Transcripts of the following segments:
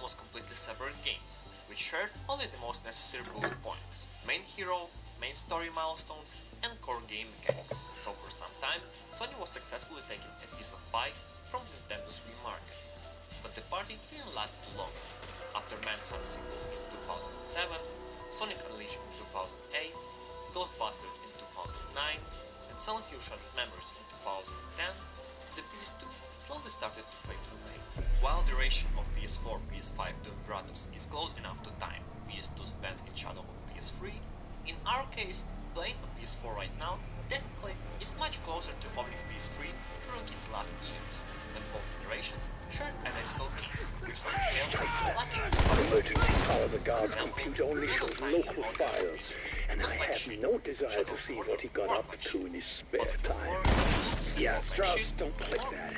almost completely separate games, which shared only the most necessary bullet points: main hero, main story milestones, and core game mechanics. So for some time, Sony was successfully taking a piece of pie from Nintendo's Wii market. But the party didn't last too long. After Manhunt sequel in 2007, Sonic Unleashed in 2008, Ghostbusters in 2009, and Silent Hill Shattered Memories in 2010, the PS2 slowly started to fade away. While the duration of PS4-PS5 Duendratus is close enough to time PS2 spent in shadow of PS3, in our case, playing on PS4 right now technically is much closer to owning PS3 during its last years, when both generations shared identical games, with some tales lacking. Emergency power the guard's computer only shows local files, and I have no desire to see what he got up to in his spare time. Yeah, Strauss, don't click that.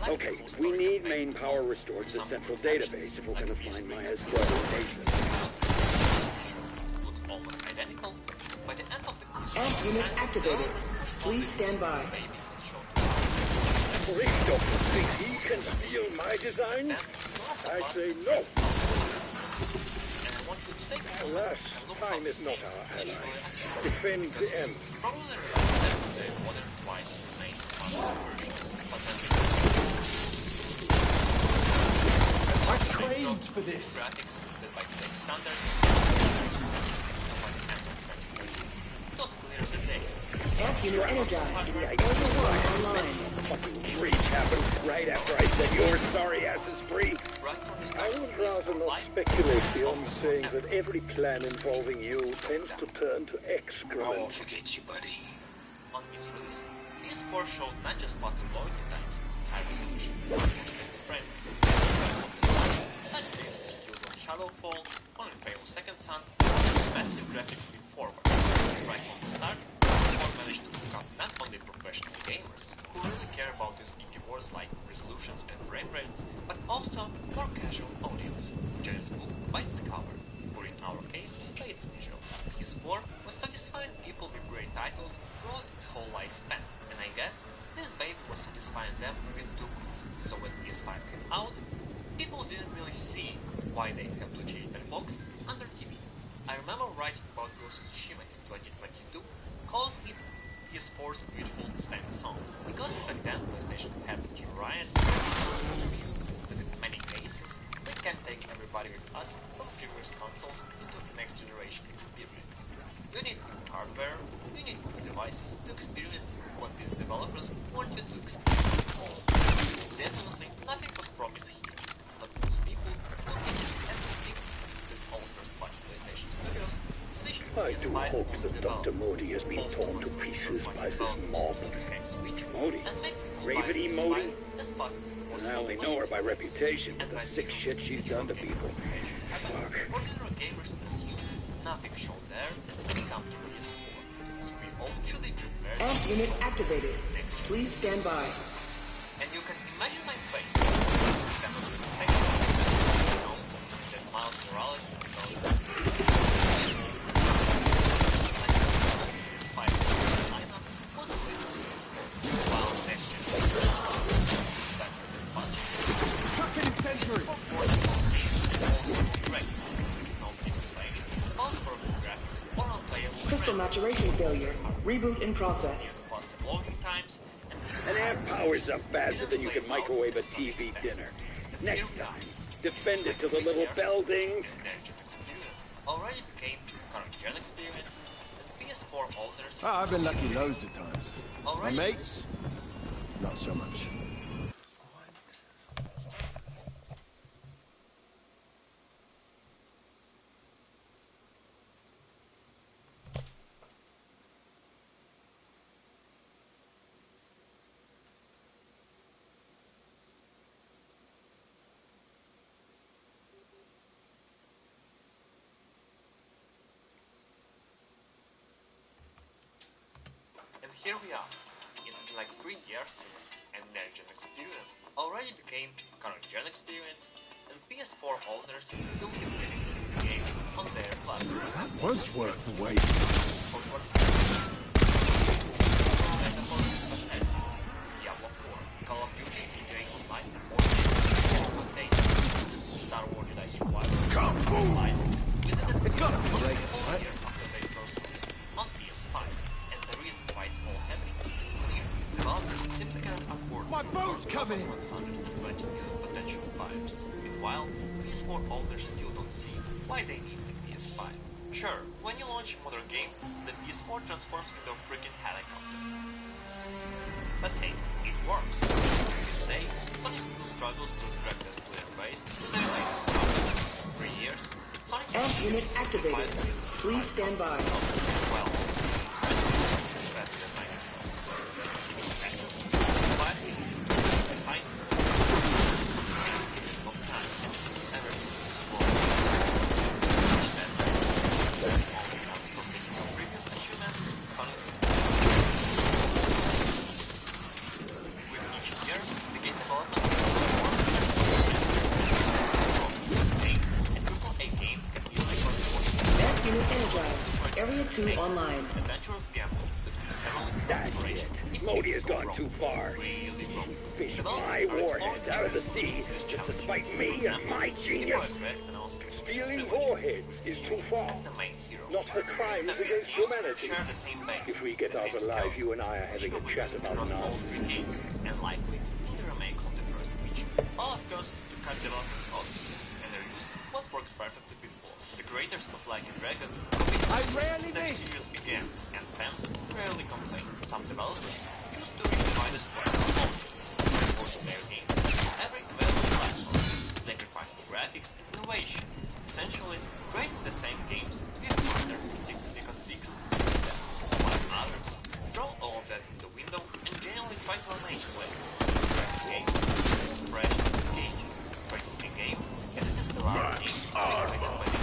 Okay, we need main power restored to the central database if we're going to find Maya's brother Nathan. Looked almost identical. By the end of the Amp unit activated. Please stand by. Richter thinks he can steal my designs? I say no. Alas, time is not our ally. Defend the end. I trained for this. Graphics that by today's standards, it was clear as a day. Amp unit energized. Online. Fucking breach happened right after I said your sorry ass is free. Right from the I start, would rather not speculate beyond saying that every plan involving you tends to turn to excrement. I won't forget you, buddy. On its release, PS4 showed not just faster loading times, high resolution, frame, touch based skills on Shadowfall, on Infamous Second Son, and massive graphic leap forward. Right from the start, PS4 managed to hook up not only professional gamers, who really care about these geeky words like resolutions and frame rates, but also more casual audience, judged by its cover, or in our case, by its visual. PS4 was satisfying people with great titles throughout its whole lifespan, and I guess this baby was satisfying them with too. So when PS5 came out, people didn't really see why they have to change their box under TV. I remember writing about Ghost of Tsushima in 2022, calling it PS4's beautiful spent song, because back then PlayStation had Jim Ryan, but in many cases, we can take everybody with us from previous consoles into the next generation experience. You need new hardware, you need new devices to experience what these developers want you to experience. Definitely nothing was promised here, but most people took it as a secret with all first-party PlayStation studios switched to I do PS5 hope that Dr. Modi has been torn to pieces by this mob. Modi? Ravity Modi? I only know her by reputation, but the sick shit she's done to people. Fuck. Ordinary gamers assume nothing shown there will come to PS4, so we all should be prepared. Amp unit activated. Please stand by. And you can imagine my face. That Miles Morales was released on PS4, while next Century. Crystal maturation failure. Reboot in process. Faster loading times An amp powers up faster than you can microwave a TV dinner. Next time, defend it till the little bell dings. Next-gen experience already became current gen experience, and PS4 owners. I've been lucky loads of times. My already mates, not so much. And here we are. It's been like 3 years since, and next-gen experience already became current gen experience, and PS4 owners still keep getting hit games on their platform. That was worth the wait. For what's next? Metaphor, Fantasy, Diablo 4, Call of Duty GTA Online, Star Wars PS5s. Meanwhile, PS4 owners still don't see why they need the PS5. Sure, when you launch a modern game, the PS4 transforms into a freaking helicopter. But hey, it works. To this day, Sony still struggles to track their player base with their latest stuff. For years, Sony Amp unit activated. Please stand by. Well, it's really impressive better than Microsoft. So, if it passes, despite its fine of time and everything is world. Which then only comes from missing a previous achievement, Sony's with each year, the game development becomes more and AAA games can easily contribute Amp unit energized. Area 2 online. adventurous gamble that with several That's it. Modi has gone too far. Really wrong. Fish my warheads out of the sea just to spite me and my genius. Stealing warheads is too far. As the main hero, Not for crimes against humanity. share the same base. If we get out alive, you and I are having a chat about across all nonsense. three games, and likely in the remake of the first Witch. All of course to cut development costs and reuse what worked perfectly before. The creators of Like a Dragon copied their series began, and fans rarely complain. Some developers choose to redefine the possible options by porting their games to every available platform, sacrificing graphics and innovation. Essentially, creating the same games with minor significant fixes to them, while others throw all of that in the window and genuinely try to amaze players. Creating games fresh and engaging, creating a game that is the last game to be created by the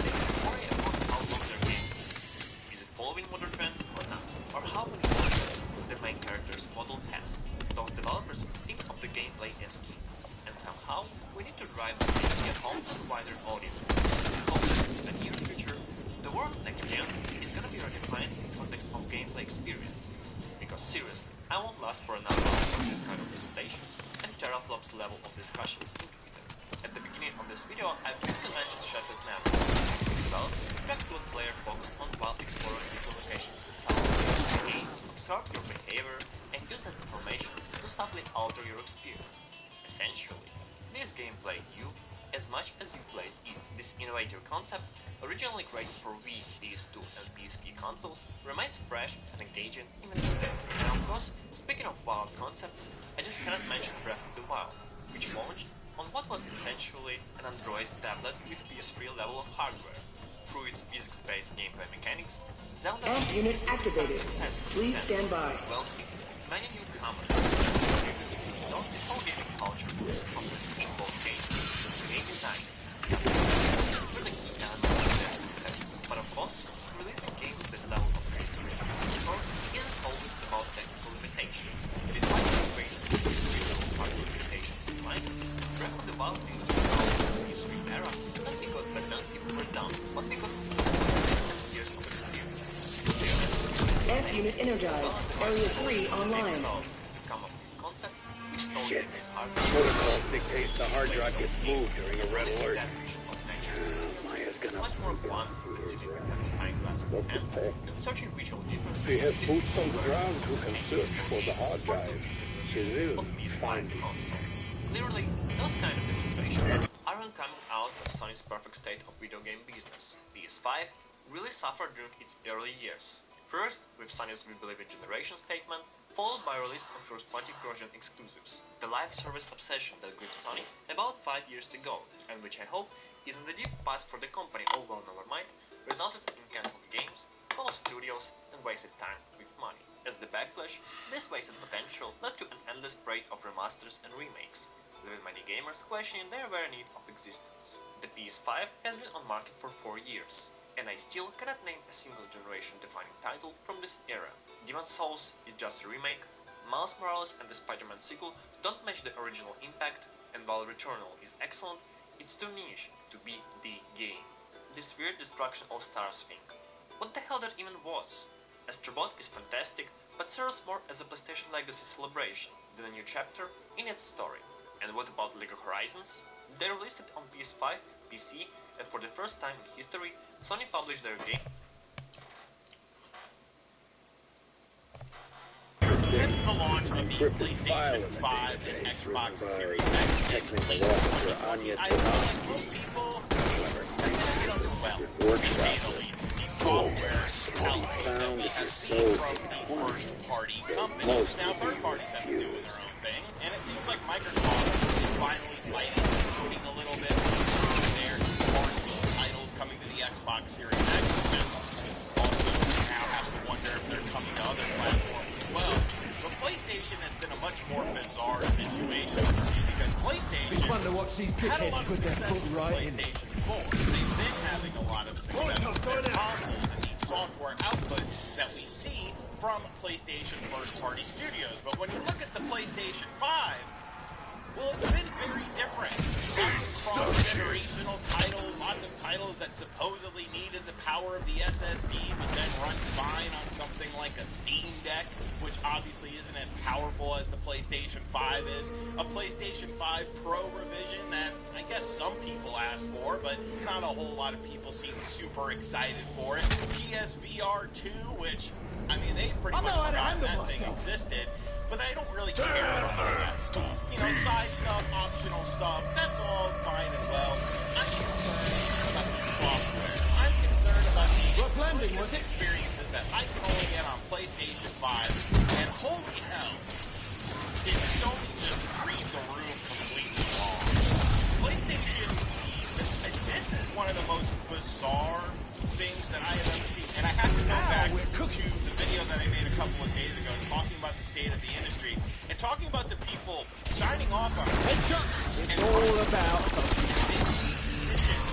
they can worry about how long their game is. Is it following modern trends or not? Or how many options the main character's model has? Those developers think of the gameplay as king, and somehow we need to drive this game at home to a wider audience. Hopefully, in the near future, the word next gen is gonna be redefined in context of gameplay experience. Because seriously, I won't last for another hour for this kind of presentations and teraflops level of discussions in Twitter. At the beginning of this video, I briefly mentioned shuffled memories. Developers track to a player focused on while exploring new locations and sounds. The game observes your behavior and use that information to subtly alter your experience. Essentially, this game played you as much as you played it. This innovative concept, originally created for Wii, PS2 and PSP consoles, remains fresh and engaging even today. And of course, speaking of wild concepts, I just cannot mention Breath of the Wild, which launched on what was essentially an Android tablet with PS3 level of hardware. Through its physics-based gameplay mechanics, Zelda Amp unit is activated. Please stand by. welcoming many newcomers. Not the whole gaming culture is often in both cases. Game design is really key element of their success. But of course, releasing games with that level of creativity and score isn't always about technical limitations. Despite the great hardware limitations in mind, Breath of the Wild didn't come out in the PS3 era, not because back then people were dumb, but because of years of experience. Amp unit energized. Area 3 online. Become a concept which told Shit. his heart Protocol dictates the hard drive gets moved during a red alert. Maya's much more fun than sitting with a pint glass of answer and searching visual differences. We have boots on the ground who can search for the hard drive. She will of PS5 find it. console. Clearly, those kind of demonstrations aren't coming out of Sony's perfect state of video game business. PS5 really suffered during its early years. First, with Sony's We Believe in Generation statement, followed by release of first-party cross-gen exclusives. The live service obsession that gripped Sony about 5 years ago, and which I hope is in the deep past for the company all well never mind, resulted in cancelled games, closed studios, and wasted time with money. As the backlash, this wasted potential led to an endless parade of remasters and remakes, leaving many gamers questioning their very need of existence. The PS5 has been on market for 4 years, and I still cannot name a single generation-defining title from this era. Demon's Souls is just a remake, Miles Morales and the Spider-Man sequel don't match the original impact, and while Returnal is excellent, it's too niche to be the game. This weird Destruction All-Stars thing. What the hell that even was? Astrobot is fantastic, but serves more as a PlayStation Legacy celebration than a new chapter in its story. And what about League of Horizons? They released it on PS5, PC, and for the first time in history, Sony published their game the launch of the PlayStation 5 and Xbox Series X in late 2020. I feel like most people get underwhelmed, to say the least. These software outlays that we have seen from the first-party companies. Now, third parties have been doing their own thing, and it seems like Microsoft is finally fighting, putting a little bit of their marquee titles coming to the Xbox Series X. Just also now have to wonder if they're coming to other platforms as well. But PlayStation has been a much more bizarre situation for me because PlayStation Fun to watch these had a dickheads lot of put their success foot with right in. PlayStation 4. They've been having a lot of success with their consoles and the software output that we see from PlayStation first-party studios. But when you look at the PlayStation 5, well, it's been very different. Lots of cross-generational titles, lots of titles that supposedly needed the power of the SSD, but then run fine on something like a Steam Deck, which obviously isn't as powerful as the PlayStation 5 is. A PlayStation 5 Pro revision that I guess some people asked for, but not a whole lot of people seem super excited for it. PSVR 2, which, I mean, they pretty much forgot that thing existed. But I don't really care about all that stuff. You know, side stuff, optional stuff, that's all fine and well. I'm concerned about the software. I'm concerned about the exclusive experiences that I can only get on PlayStation 5. And holy hell, did Sony just read the room completely wrong. PlayStation, this is one of the most bizarre things that I have ever seen. And I have to go back to the video that I made a couple of days ago talking about the state of the industry and talking about the people signing off on it. It's all about decisions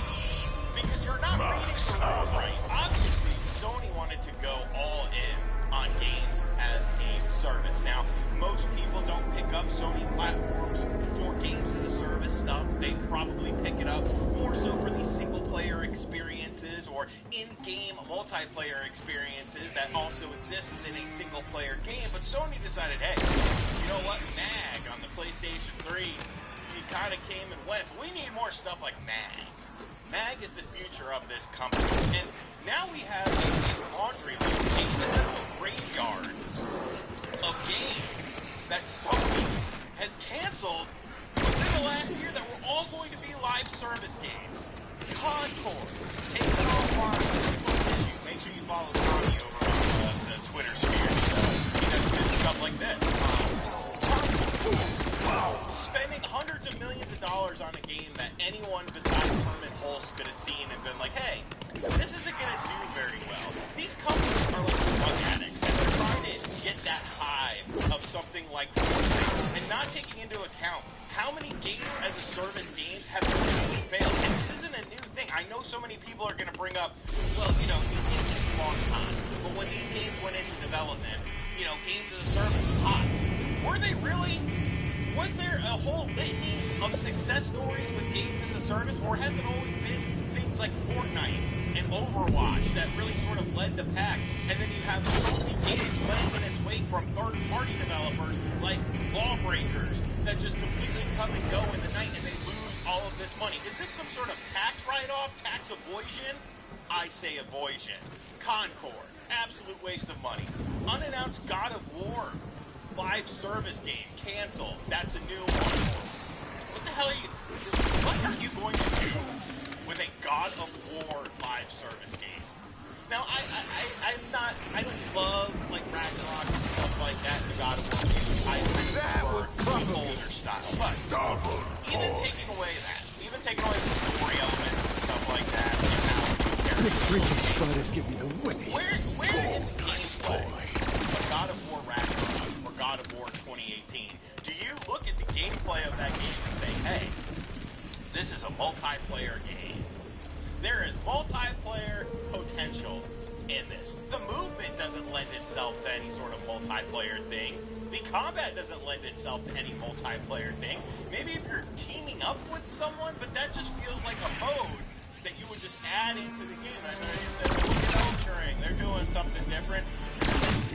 because you're not reading the room right. Obviously, Sony wanted to go all in on games as a service. Now, most people don't pick up Sony platforms for games as a service stuff. They probably pick it up more so for the single-player experiences or in-game multiplayer experiences that also exist within a single-player game. But Sony decided, hey, you know what? MAG on the PlayStation 3, it kind of came and went. But we need more stuff like MAG. MAG is the future of this company. And now we have a laundry list, a graveyard of games that Sony has canceled within the last year that were all going to be live service games. Concord, take it offline. Make sure you follow Tommy over on the Twitter sphere. He does good stuff like this. Spending hundreds of millions of dollars on a game that anyone besides Herman Hulse could have seen and been like, hey, this isn't going to do very well. These companies are like drug addicts, and they're trying to get that high of something like Fortnite and not taking into account how many games as a service games have completely failed. And this isn't a new thing. I know so many people are going to bring up, well, you know, these games took a long time, but when these games went into development, you know, games as a service was hot. Were they really? Was there a whole litany of success stories with games as a service, or has it always been things like Fortnite and Overwatch that really sort of led the pack? And then you have so many games laying in its wake from third-party developers like Lawbreakers that just completely come and go in the night and they lose all of this money. Is this some sort of tax write-off, tax avoision? I say avoision. Concord, absolute waste of money. Unannounced God of War live service game canceled. That's a new one. What the hell are you going to do with a God of War live service game? Now, I don't love like Ragnarok and stuff like that in the God of War games. I prefer the older style. But even taking away that, even taking away the story elements and stuff like that, where is gameplay of God of War Ragnarok or God of War 2018? Do you look at the gameplay of that game and think, hey, this is a multiplayer game? There is multiplayer potential in this. The movement doesn't lend itself to any sort of multiplayer thing. The combat doesn't lend itself to any multiplayer thing. Maybe if you're teaming up with someone, but that just feels like a mode that you would just add into the game. I know you said, look at Elden Ring, they're doing something different.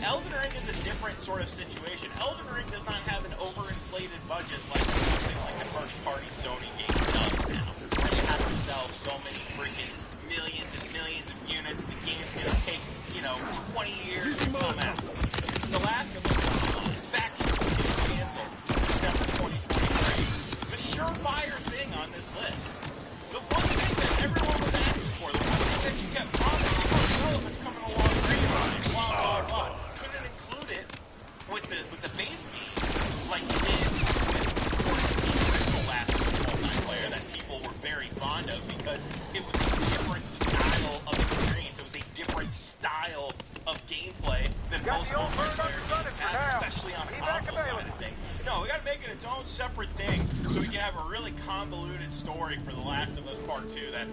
Elden Ring is a different sort of situation. Elden Ring does not have an overinflated budget like something like a first-party Sony game does now, where you have to sell so many freaking millions and millions of units. The game's gonna take, 20 years to come out. The Last of Us, back half-hearted story for The Last of Us Part 2 that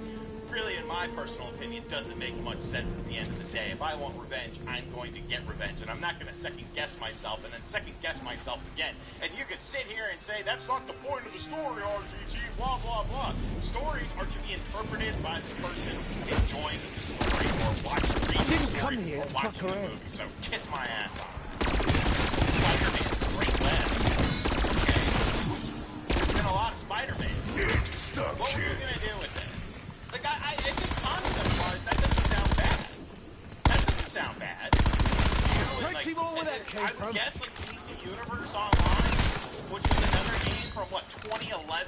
really, in my personal opinion, doesn't make much sense at the end of the day. If I want revenge, I'm going to get revenge, and I'm not going to second-guess myself and then second-guess myself again. And you could sit here and say, that's not the point of the story, RGG, blah, blah, blah. Stories are to be interpreted by the person enjoying the story or watching the story or watching the movie. So kiss my ass off. Spider-Man's great web. Okay? There's been a lot of Spider-Man. What were you going to do with this? Like, I think concept-wise, that doesn't sound bad. That doesn't sound bad. You know, like, I would guess, like, DC Universe Online, which was another game from, what, 2011,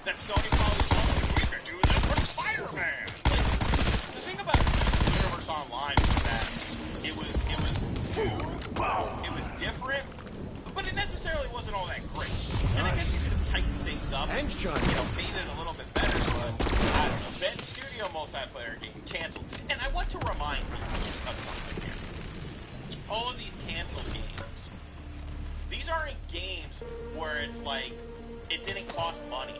that Sony probably told me, we could do this for Spider-Man. Like, the thing about DC Universe Online was that it was different, but it necessarily wasn't all that great. And I guess you could have tightened things up and, you know, made it a little bit better, but I don't know. Ben Studio multiplayer game canceled. And I want to remind you of something here. All of these canceled games, these aren't games where it's like, it didn't cost money.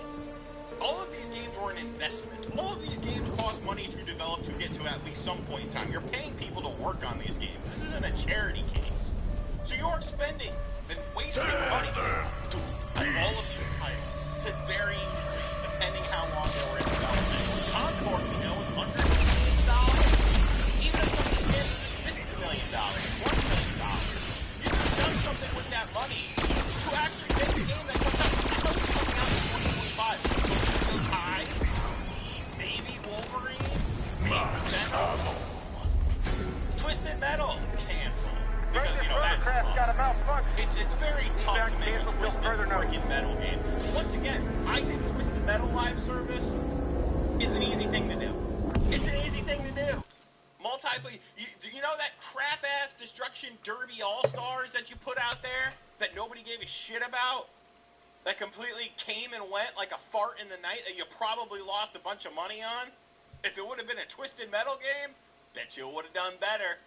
All of these games were an investment. All of these games cost money to develop to get to at least some point in time. You're paying people to work on these games. This isn't a charity case. So you're spending and wasting money on all of these titles to varying degrees, depending how long they were in development. Concord, you know, was under $1 million. Even if something did $50 million, $1 million, you could have done something with that money to actually make a game that comes out in 2025. So Tide, maybe Wolverine, maybe Venom. Twisted Metal, canceled. Because, you know, that's tough. It's very tough to make a Twisted freaking Metal game. Once again, I think Twisted Metal live service is an easy thing to do. It's an easy thing to do. Multiplayer, you know that crap-ass Destruction Derby All-Stars that you put out there that nobody gave a shit about? That completely came and went like a fart in the night that you probably lost a bunch of money on? If it would have been a Twisted Metal game, bet you it would have done better.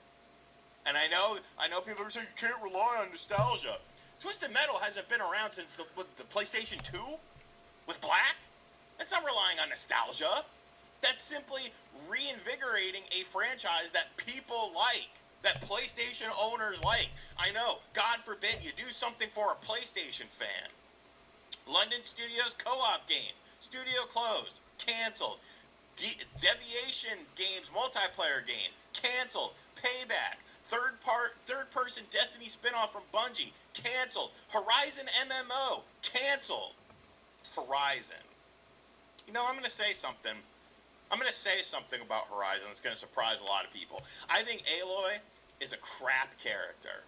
And I know people are saying you can't rely on nostalgia. Twisted Metal hasn't been around since the PlayStation 2 with Black. That's not relying on nostalgia. That's simply reinvigorating a franchise that people like, that PlayStation owners like. I know, God forbid you do something for a PlayStation fan. London Studios co-op game, studio closed, canceled. Deviation Games multiplayer game, canceled. Payback. Third-person Destiny spinoff from Bungie, canceled. Horizon MMO, canceled. Horizon. You know, I'm going to say something. I'm going to say something about Horizon that's going to surprise a lot of people. I think Aloy is a crap character,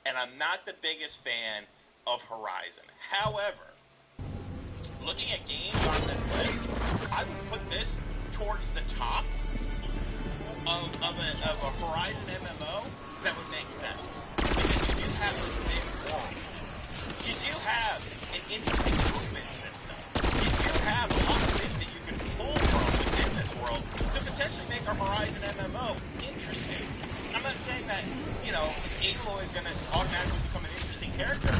and I'm not the biggest fan of Horizon. However, looking at games on this list, I would put this towards the top of a Horizon MMO that would make sense. Because you do have this big world. You do have an interesting movement system. You do have a lot of things that you can pull from within this world to potentially make a Horizon MMO interesting. I'm not saying that, you know, Aloy is going to automatically become an interesting character,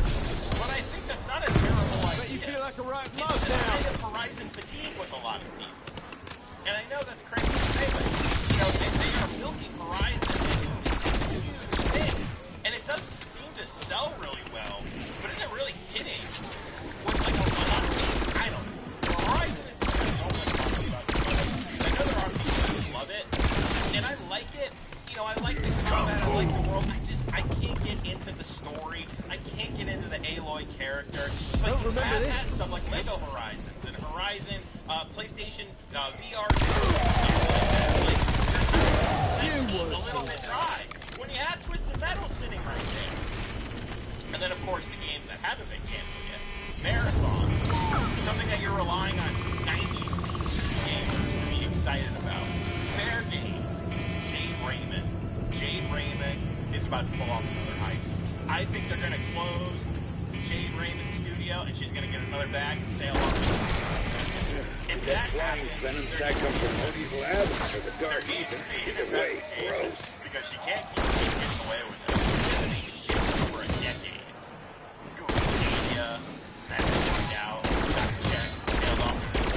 but I think that's not a terrible idea. But you feel like a right It's mug just now. kind of Horizon fatigue with a lot of people. And I know that's crazy to say, but, you know, they are milking Horizon into this huge thing. And it does seem to sell really well, but is it really hitting with, like, a lot of people? I don't know. Horizon is something I don't like talking about too much, because I know there are people who love it, and I like it. You know, I like the combat, I like the world. I can't get into the story. I can't get into the Aloy character. But you have had stuff like Lego Horizons and Horizon, PlayStation VR, stuff like that. Like, a little bit dry. When you have Twisted Metal sitting right there. And then, of course, the games that haven't been canceled yet. Marathon. Something that you're relying on 90s games to be excited about. Fair Games. Jade Raymond is about to pull off another heist. I think they're going to close Jade Raymond's studio, and she's going to get another bag and sail off. If that happens, Venom sack comes from Odie's lab or the Dark Ether. Either way, gross. Because she can't keep getting away with it. She's been a shit for a decade. Google Stadia, that didn't work out. Got checked, sailed off into the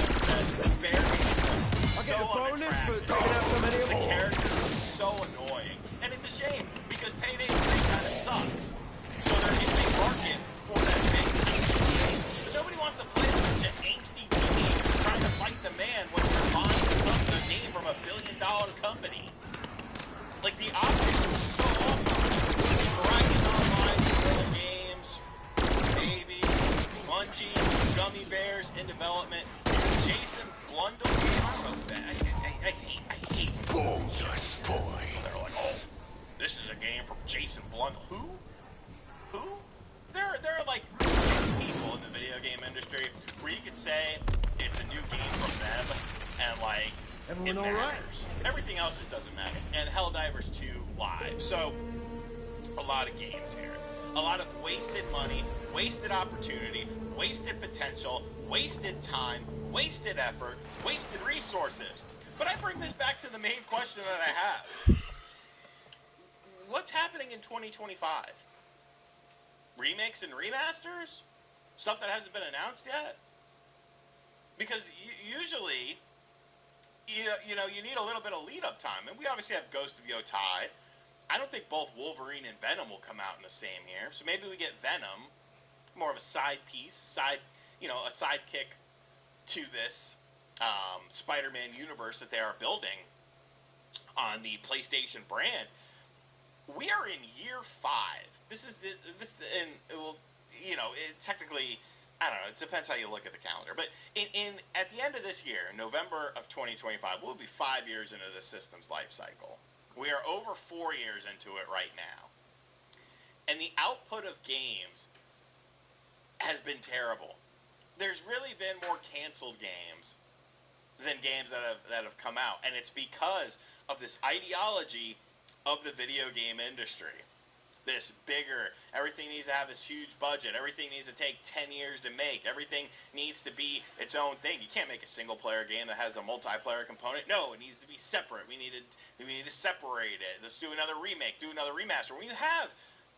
taking out so many of The them. characters are so annoying. And it's a shame, because Payday 3 kind of sucks. So there is a market for that big game. But nobody wants to play such an angsty teenager trying to fight the man when you're buying a game from a billion-dollar company. Like, the optics are so awesome. Horizon Online, Guerrilla Games, Baby, Bungie, Gummy Bears in development. Jason Blundell. I don't know that. I hate bonus boy. They're like, oh, this is a game from Jason Blundell. Who? There are like 6 people in the video game industry where you could say it's a new game from them, and like, everyone it all right? matters. Everything else just doesn't matter. And Helldivers 2 live. So, a lot of games here. A lot of wasted money, wasted opportunity, wasted potential, wasted time, wasted effort, wasted resources. But I bring this back to the main question that I have. What's happening in 2025? Remakes and remasters? Stuff that hasn't been announced yet? Because usually, you know, you need a little bit of lead-up time. And we obviously have Ghost of Yotei. I don't think both Wolverine and Venom will come out in the same year. So maybe we get Venom, more of a side piece, a sidekick to this Spider-Man universe that they are building on the PlayStation brand. We are in year 5. Technically, I don't know. It depends how you look at the calendar. But at the end of this year, in November of 2025, we'll be 5 years into the system's life cycle. We are over 4 years into it right now. And the output of games has been terrible. There's really been more canceled games than games that have come out. And it's because of this ideology of the video game industry. This bigger, everything needs to have this huge budget, everything needs to take 10 years to make, everything needs to be its own thing. You can't make a single-player game that has a multiplayer component. No, it needs to be separate. We need to separate it. Let's do another remake, do another remaster. When you have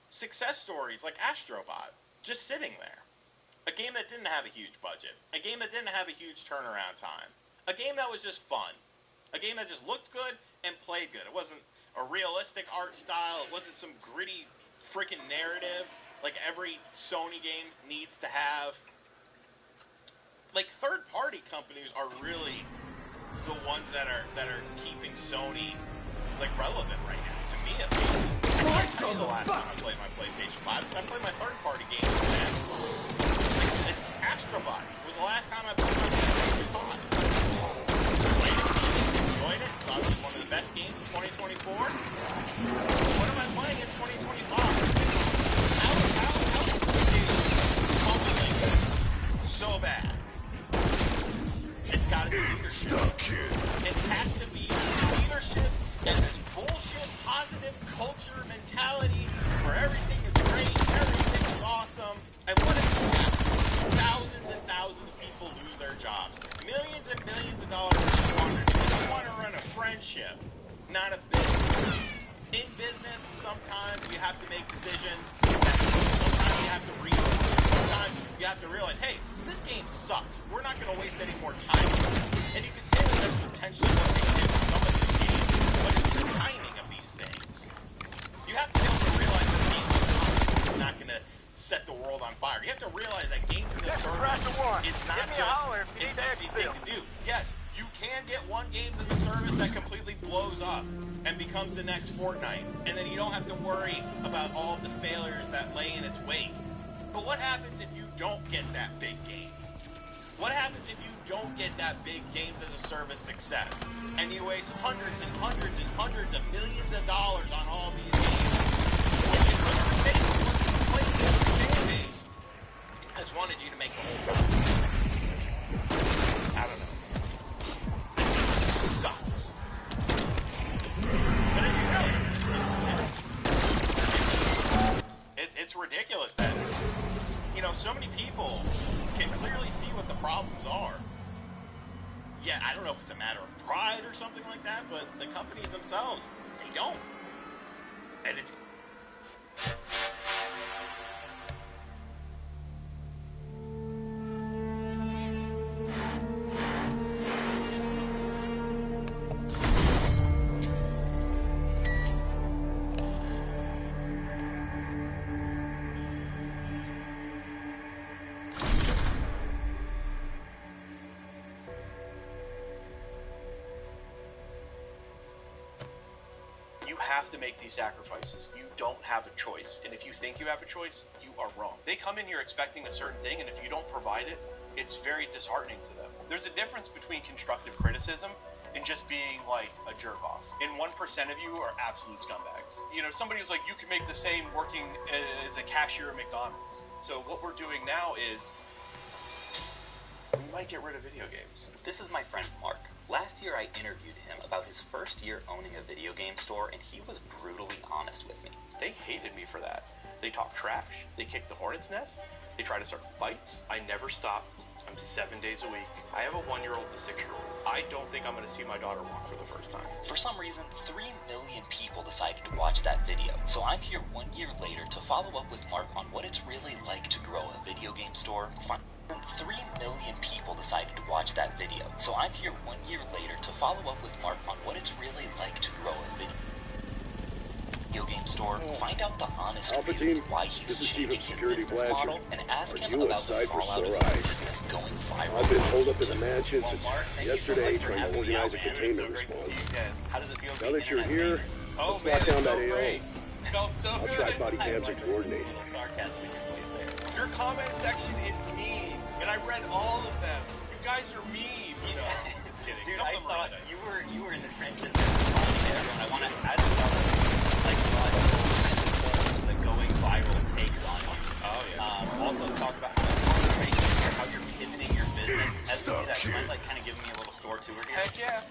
success stories like Astrobot just sitting there, a game that didn't have a huge budget, a game that didn't have a huge turnaround time, a game that was just fun, a game that just looked good and played good. It wasn't a realistic art style. It wasn't some gritty freaking narrative like every Sony game needs to have. Like, third-party companies are really the ones that are keeping Sony like relevant right now. To me, at least. I can't tell you the last time I played my PlayStation 5 because I played my third-party games on Xbox. Like, Astrobot was the last time I played my PlayStation 5. Enjoyed it. Thought it was one of the best games of 2024. What am I playing in 2025? How is PlayStation fumbling so bad? It's got to be leadership. It has to be leadership and this bullshit positive culture mentality where everything is great, everything is awesome, and what if thousands and thousands of people lose their jobs? Millions and millions of dollars are squandered. You want to run a friendship, not a business. In business, sometimes you have to make decisions. Sometimes you have to reason. Sometimes you have to realize, hey, this game sucks. We're not going to waste any more time on this. And you can say that there's potentially what they did with some of these games, but it's the timing of these things. You have to be able to realize that games is not going to set the world on fire. You have to realize that games as a service is not just an easy thing to do. Yes, you can get one game as a service that completely blows up and becomes the next Fortnite, and then you don't have to worry about all of the failures that lay in its wake. But what happens if you don't get that big game? What happens if you don't get that big games as a service success, and you waste hundreds and hundreds and hundreds of millions of dollars on all these games? When you couldn't make what the PlayStation fan base has wanted you to make the whole time. I don't know. It sucks. But if you really, it's ridiculous that, so many people can clearly see what the problems are. Yeah, I don't know if it's a matter of pride or something like that, but the companies themselves, they don't. And it's... have to make these sacrifices. You don't have a choice. And if you think you have a choice, you are wrong. They come in here expecting a certain thing, and if you don't provide it, it's very disheartening to them. There's a difference between constructive criticism and just being like a jerk off. And 1% of you are absolute scumbags. You know, somebody who's like, you can make the same working as a cashier at McDonald's. So what we're doing now is we might get rid of video games. This is my friend Mark. Last year I interviewed him about his first year owning a video game store, and he was brutally honest with me. They hated me for that. They talk trash. They kick the hornet's nest. They try to start fights. I never stop. I'm 7 days a week. I have a 1-year-old and a 6-year-old. I don't think I'm going to see my daughter walk for the first time. For some reason, 3 million people decided to watch that video. So I'm here 1 year later to follow up with Mark on what it's really like to grow a video game store. 3 million people decided to watch that video. So I'm here 1 year later to follow up with Mark on what it's really like to grow a video game store, find out the honest reasons why he's changing his business model, and ask him about the fallout of his business going viral. I've been holed up in the mansion since yesterday trying to organize a containment response. How does it feel Now that you're here, let's lock down that AO. I'll try body cams and coordinate. Your comment section is mean, and I read all of them. You guys are mean. You know, just kidding. Dude, I saw you were in the trenches there, and I want to add like what the going viral takes on you. Oh yeah. Also talk about how you're pivoting your business. As we do that, you mind like kind of giving me a little store tour here? Heck yeah.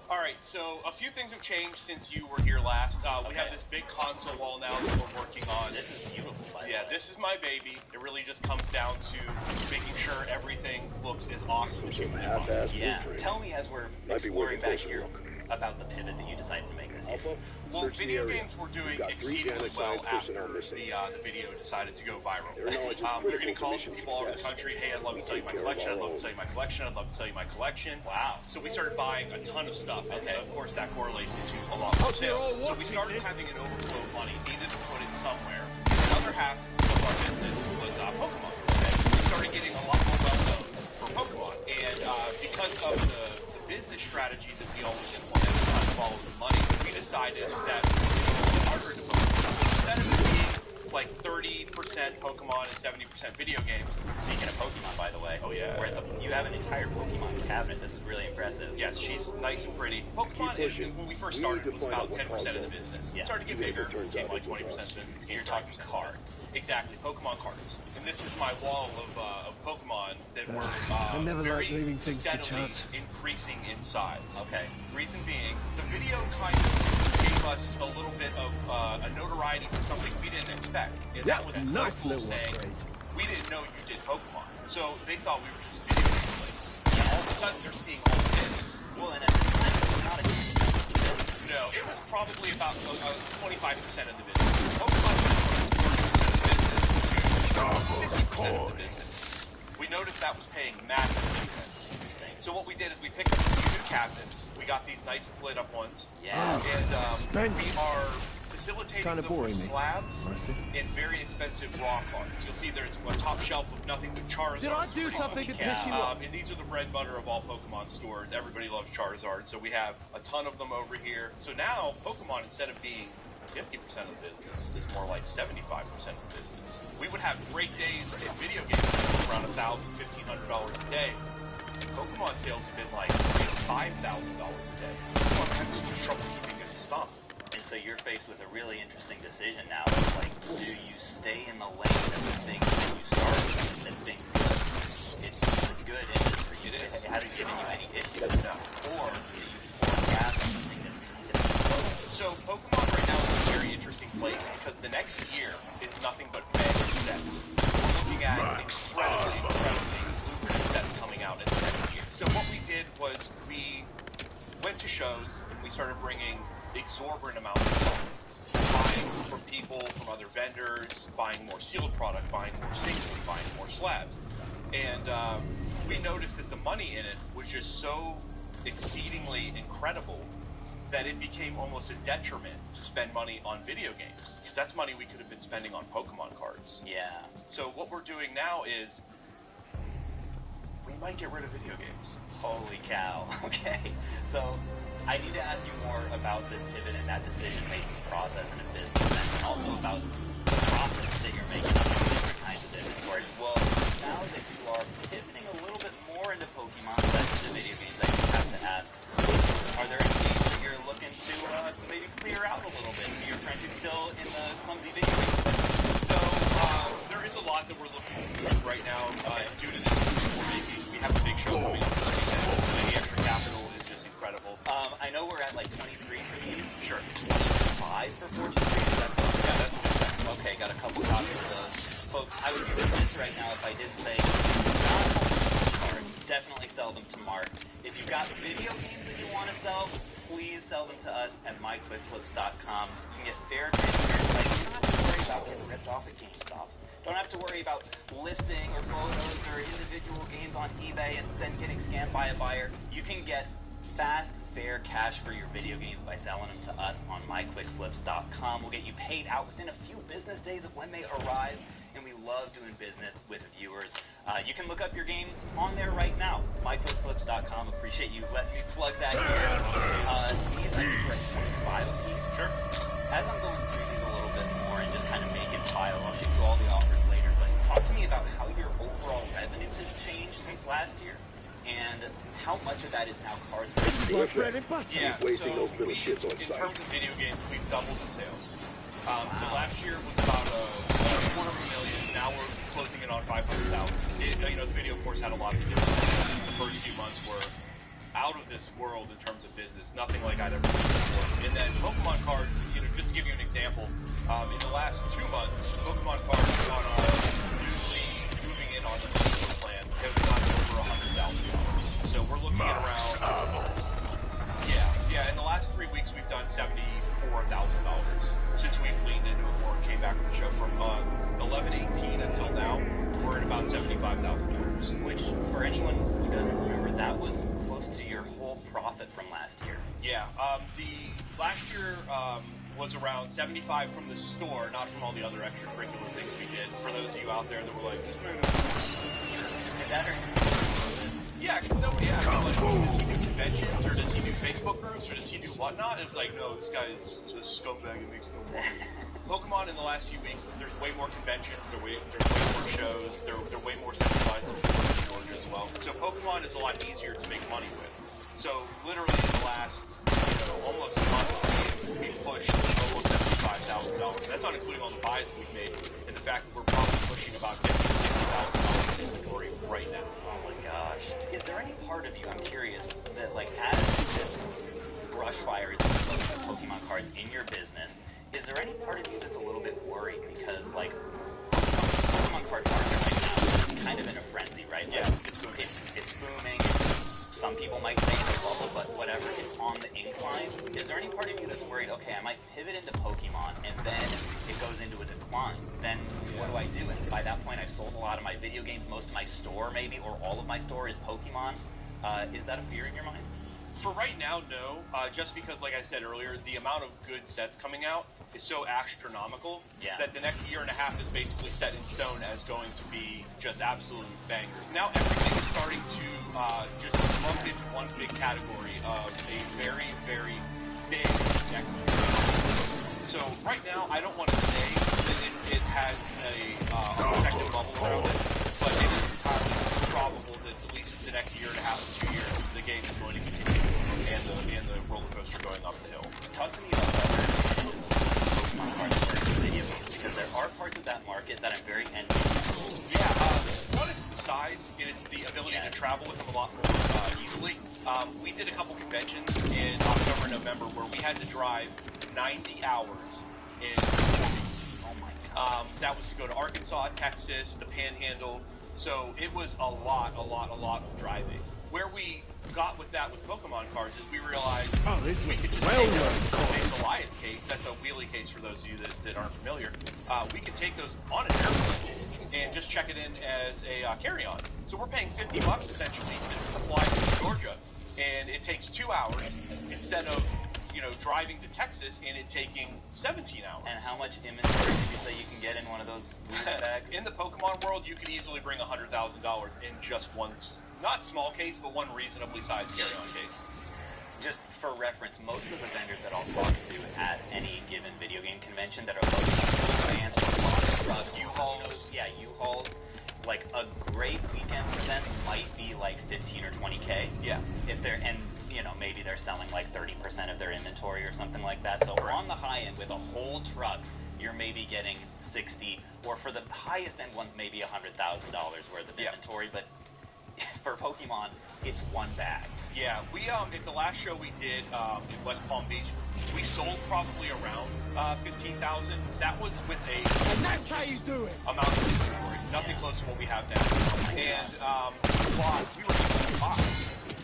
Alright, so a few things have changed since you were here last. We have this big console wall now that we're working on. This is beautiful. Yeah, this is my baby. It really just comes down to making sure everything looks as awesome as you can possibly. Yeah, tell me as we're exploring back here about the pivot that you decided to make this year. Well, video games were doing exceedingly well after the video decided to go viral. We were getting calls from people all over the country, hey, I'd love to sell you my collection, I'd love to sell you my collection, I'd love to sell you my colletion. Wow. So we started buying a ton of stuff, and then, of course, that correlates into a lot more sales. So we started having an overflow of money, needed to put it somewhere. The other half of our business was Pokemon. And we started getting a lot more well-known for Pokemon. And because of the business strategy that we always implement, trying to follow the money, we decided that we were going to harder to Pokemon. Instead of it being like 30% Pokemon and 70% video games. Speaking of Pokemon, by the way, you have an entire Pokemon cabinet. This is really impressive. Yes, she's nice and pretty. Pokemon, when we first started, was about 10% of the business. It started to get bigger, became like 20% of the business. You're talking cards. Exactly, Pokemon cards. And this is my wall of Pokemon that were very steadily increasing in size. Okay. Reason being, the video kind of gave us a little bit of a notoriety for something we didn't expect. And that was nice little saying, we didn't know you did Pokemon. So they thought we were just video game place. And all of a sudden they're seeing all this. Well, and at the time, it was not a huge business. No, it was probably about 25% of the business. Pokemon was 30% of the business to 50% of the business. We noticed that was paying massive dividends. So what we did is we picked up a few new cabinets. We got these nice split up ones. Yeah. And we are facilitating them with slabs and very expensive raw cards. You'll see there's a top shelf of nothing but Charizard. Did I do something to piss you off? And these are the bread and butter of all Pokemon stores. Everybody loves Charizard, so we have a ton of them over here. So now, Pokemon, instead of being 50% of the business, is more like 75% of the business. We would have great days in video games around $1,000, $1,500 a day. Pokemon sales have been like $5,000 a day. Pokemon has trouble keeping it in stock. And so you're faced with a really interesting decision now. It's like, do you stay in the lane of the thing that you started that's been good? It's a good industry. It hasn't given you any issues. No. Or do you forecast something that's kind of slow? So Pokemon right now is a very interesting place because the next year is nothing but mega sets. We're looking at incredibly lucrative sets coming out in the next year. So what we did was we went to shows and we started bringing exorbitant amounts of products. Buying from people, from other vendors, buying more sealed product, buying more singles, buying more slabs. And we noticed that the money in it was just so exceedingly incredible that it became almost a detriment to spend money on video games. Because that's money we could have been spending on Pokemon cards. Yeah. So what we're doing now is we might get rid of video games. Holy cow. Okay. So I need to ask you more about this pivot and that decision-making process in a business, and also about the profits that you're making on different kinds of inventory. Well, now that you are pivoting a little bit more into Pokemon than into video games, I do have to ask, are there any games that you're looking to maybe clear out a little bit so you're trying to still in the clumsy video games? So, there is a lot that we're looking to do right now, due to this. We have a big show coming up this weekend. Any extra capital is just incredible. I know we're at like 23 for these. Sure. 25 for Fortune 3. Is that correct? Yeah, that's correct. Okay, got a couple copies of those. Folks, I would be remiss right now if I didn't say, not Pokemon cards, definitely sell them to Mark. If you've got video games that you want to sell, please sell them to us at myquickflips.com. You can get fair transparency. Like, you don't have to worry about getting ripped off at GameStop. Don't have to worry about listing or photos or individual games on eBay and then getting scammed by a buyer. You can get fast, fair cash for your video games by selling them to us on myquickflips.com. We'll get you paid out within a few business days of when they arrive, and we love doing business with viewers. You can look up your games on there right now, myquickflips.com. Appreciate you letting me plug that here. These, I think, are 25 a piece. Sure. As I'm going through these a little bit more and just kind of making file, I'll show you all the offers later, but talk to me about how your overall revenue has changed since last year, and how much of that is now cards. Yeah, Wasting those little in shits on site. terms of video games, we've doubled the sales. So last year was about $250,000. Now we're closing in on 500,000. You know, the video, of course, had a lot to do with it. The first few months were out of this world in terms of business. Nothing like I'd ever seen before. And then Pokemon cards, you know, just to give you an example, in the last 2 months, Pokemon cards on our newly moving in on the plan have gone over $100,000. So we're looking at around, in the last 3 weeks we've done $74,000 since we've leaned into it more and came back from the show. From 11/18 until now, we're at about $75,000. Which, for anyone who doesn't remember, that was close to your whole profit from last year. Yeah, the last year was around 75 from the store, not from all the other extracurricular things we did. For those of you out there that were like, yeah, because nobody asked, like, does he do conventions, or does he do Facebook groups, or does he do whatnot? And it was like, no, this guy's a scumbag and makes no money. Pokemon in the last few weeks, there's way more conventions, there's way more shows, they're way more centralized in Georgia as well. So Pokemon is a lot easier to make money with. So literally in the last, almost a month, we've pushed almost $75,000. That's not including all the buys we've made, and the fact that we're probably pushing about $50,000 in inventory right now. Oh my gosh. Is there any part of you, I'm curious, that like as this brush fire is exploding with Pokemon cards in your business, is there any part of you that's a little bit worried because like Pokemon card market right now is kind of in a frenzy, right? Like, Yeah, it's booming. Some people might say it's a bubble, but whatever, it's on the incline. Is there any part of you that's worried, okay, I might pivot into Pokemon, and then it goes into a decline? Then what do I do? And by that point, I've sold a lot of my video games, most of my store maybe, or all of my store is Pokemon. Is that a fear in your mind? For right now, no. Just because, like I said earlier, the amount of good sets coming out is so astronomical that the next year and a half is basically set in stone as going to be just absolute bangers. Now everything is starting to just lump into one big category of a very, very big next year. So right now, I don't want to say that it has a protective bubble around it, but it is entirely probable that at least the next year and a half to 2 years, the game is going to continue and the roller coaster going up the hill. Talk to me about whether Pokemon cards versus video games, because there are parts of that market that I'm very envious of. Yeah, one is the size, and it's the ability to travel with them a lot more easily. We did a couple conventions in October and November where we had to drive 90 hours in 4 weeks. Oh my god. That was to go to Arkansas, Texas, the Panhandle. So it was a lot of driving. Where we got with that with Pokemon cards is we realized we could just take a Goliath case. That's a wheelie case for those of you that aren't familiar. We could take those on an airplane and just check it in as a carry-on. So we're paying $50 essentially just to fly to Georgia, and it takes 2 hours instead of driving to Texas and it taking 17 hours. And how much inventory did you say you can get in one of those bags? In the Pokemon world, you could easily bring $100,000 in just one not small case, but one reasonably sized carry-on case. Just for reference, most of the vendors that I'll talk to at any given video game convention that are located in trucks, U-Hauls, U-Hauls, like a great weekend for them might be like 15 or 20K. Yeah. If they're, and you know, maybe they're selling like 30% of their inventory or something like that. So on the high end with a whole truck, you're maybe getting 60, or for the highest end ones, maybe $100,000 worth of inventory. But for Pokemon, it's one bag. Yeah, we at the last show we did in West Palm Beach, we sold probably around 15,000. That was with a and that's how you do it. Amount of inventory, nothing close to what we have now. And we were able to buy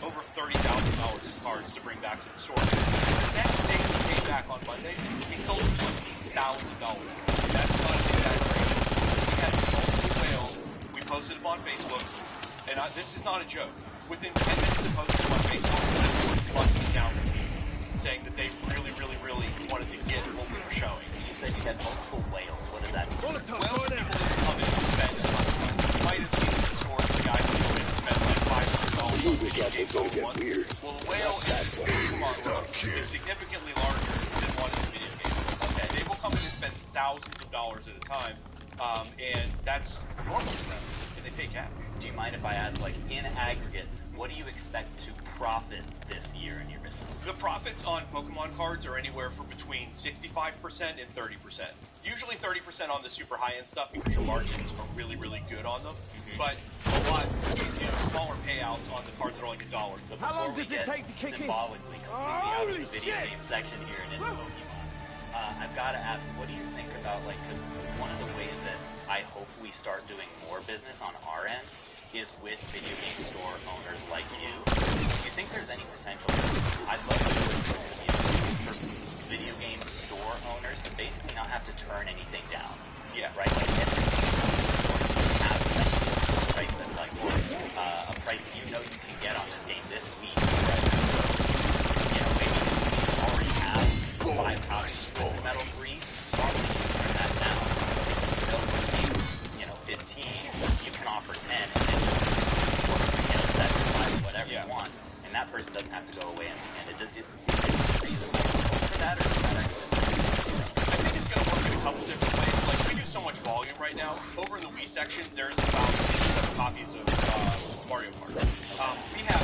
over $30,000 in cards to bring back to the store. The next day we came back on Monday, we sold $20,000. That's not an exaggeration. We had multiple whales. We posted them on Facebook, and this is not a joke. Within 10 minutes of posting them on Facebook, we busted down saying that they really, really, really wanted to get what we were showing. You said you had multiple whales. What does that mean? Well, people didn't come in and spend as much money. You might have seen in the store the guy who came in and spent like $500 on video games all at once. Well, the whale in the Pokemon world is significantly larger than one in the video game world. Okay, they will come in and spend thousands of dollars at a time, and that's normal for them, and they pay cash. Do you mind if I ask, like, in aggregate, what do you expect to profit this year in your business? The profits on Pokemon cards are anywhere from between 65% and 30%. Usually 30% on the super high-end stuff because your margins are really, really good on them. But a lot, smaller payouts on the cards that are like $1. So how long does it take to kick in? Symbolically, completely out of the video game section here and into Pokemon, I've got to ask, what do you think about, like, because one of the ways that I hope we start doing more business on our end is with video game store owners like you. Do you think there's any potential? I'd love to for video game store owners to basically not have to turn anything down. Yeah. Right? Like have a price that's like, or a price that you know you can get on this game this week. Right? So, maybe you already have 5 copies of Metal 3, turn that down. If you know 15, you can offer 10, and then whatever you want, and that person doesn't have to go away and it just it's reasonable for that, or is that I think it's going to work in a couple different ways. Like, we do so much volume right now. Over in the Wii section, there's about 7 copies of Mario Kart. We have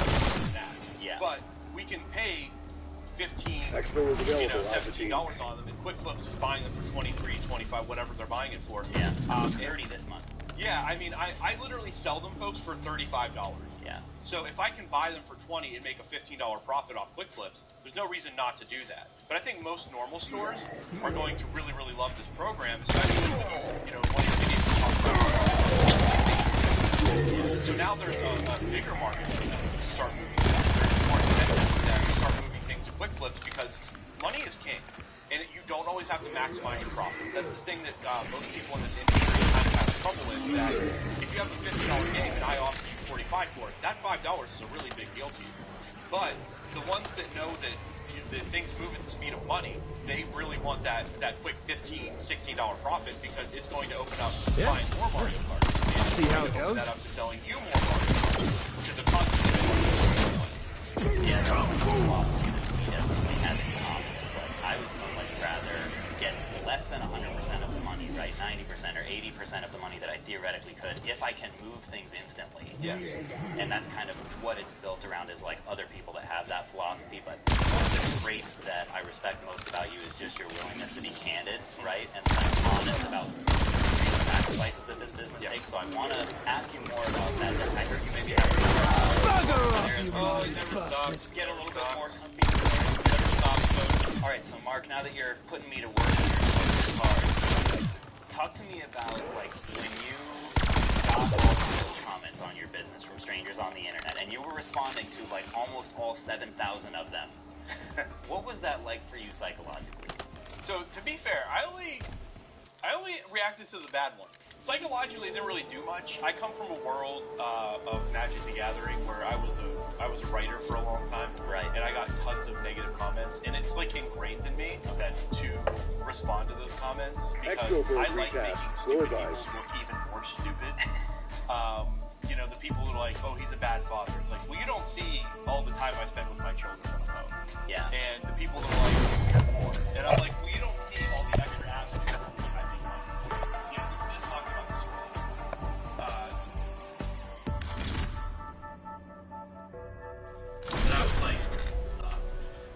that, but we can pay $15, $17 on them, and Quick Flips is buying them for $23, $25, whatever they're buying it for. 30 this month. Yeah, I mean, I literally sell them, folks, for $35. Yeah. So if I can buy them for $20 and make a $15 profit off Quick Flips, there's no reason not to do that. But I think most normal stores are going to really, really love this program, especially when one of the games we talked about. So now there's a bigger market for them to start moving. There's more incentive for them to start moving things to Quick Flips because money is king. And you don't always have to maximize your profits. That's the thing that most people in this industry kind of have trouble with, that if you have a $50 game and I offer you $45 for it, that $5 is a really big deal to you. But the ones that know that things move at the speed of money, they really want that quick $15, $16 profit because it's going to open up buying more Mario Karts. And see how it goes. Open that up to selling you more Mario Karts, which is a constant money. Yeah, we definitely have in common. It's like, I would so much rather get less than 100% of the money, right? 90% or 80% of the money that I theoretically could, if I can move things instantly. Yes. And that's kind of what it's built around, is like other people that have that philosophy. But one of the traits that I respect most about you is just your willingness to be candid, right? And kind of honest about the sacrifices that this business takes. So I want to ask you more about that. I heard you maybe have it never stops. Get a little bit more comfy. Never stops, folks. All right, so Mark, now that you're putting me to work here, talk to me about, like, when you got all of those comments on your business from strangers on the internet, and you were responding to, like, almost all 7,000 of them. What was that like for you psychologically? So, to be fair, I only reacted to the bad one. Psychologically, it didn't really do much. I come from a world of Magic the Gathering where I was a writer for a long time, right? And I got tons of negative comments, and it's like ingrained in me to respond to those comments because I like making stupid people look even more stupid. The people who are like, oh, he's a bad father. It's like, well, you don't see all the time I spend with my children on the phone. Yeah. And the people that are like, we have more. And I'm like, well, you don't see all the extra aspects of what I think like, you know, just talking about this world. And I was like, stop.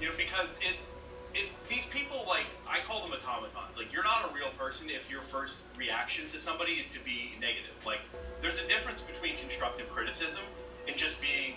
You know, because these people, like, I call them automatons. Like, you're not a real person if your first reaction to somebody is to be negative. Like, there's a difference between constructive criticism and just being, like,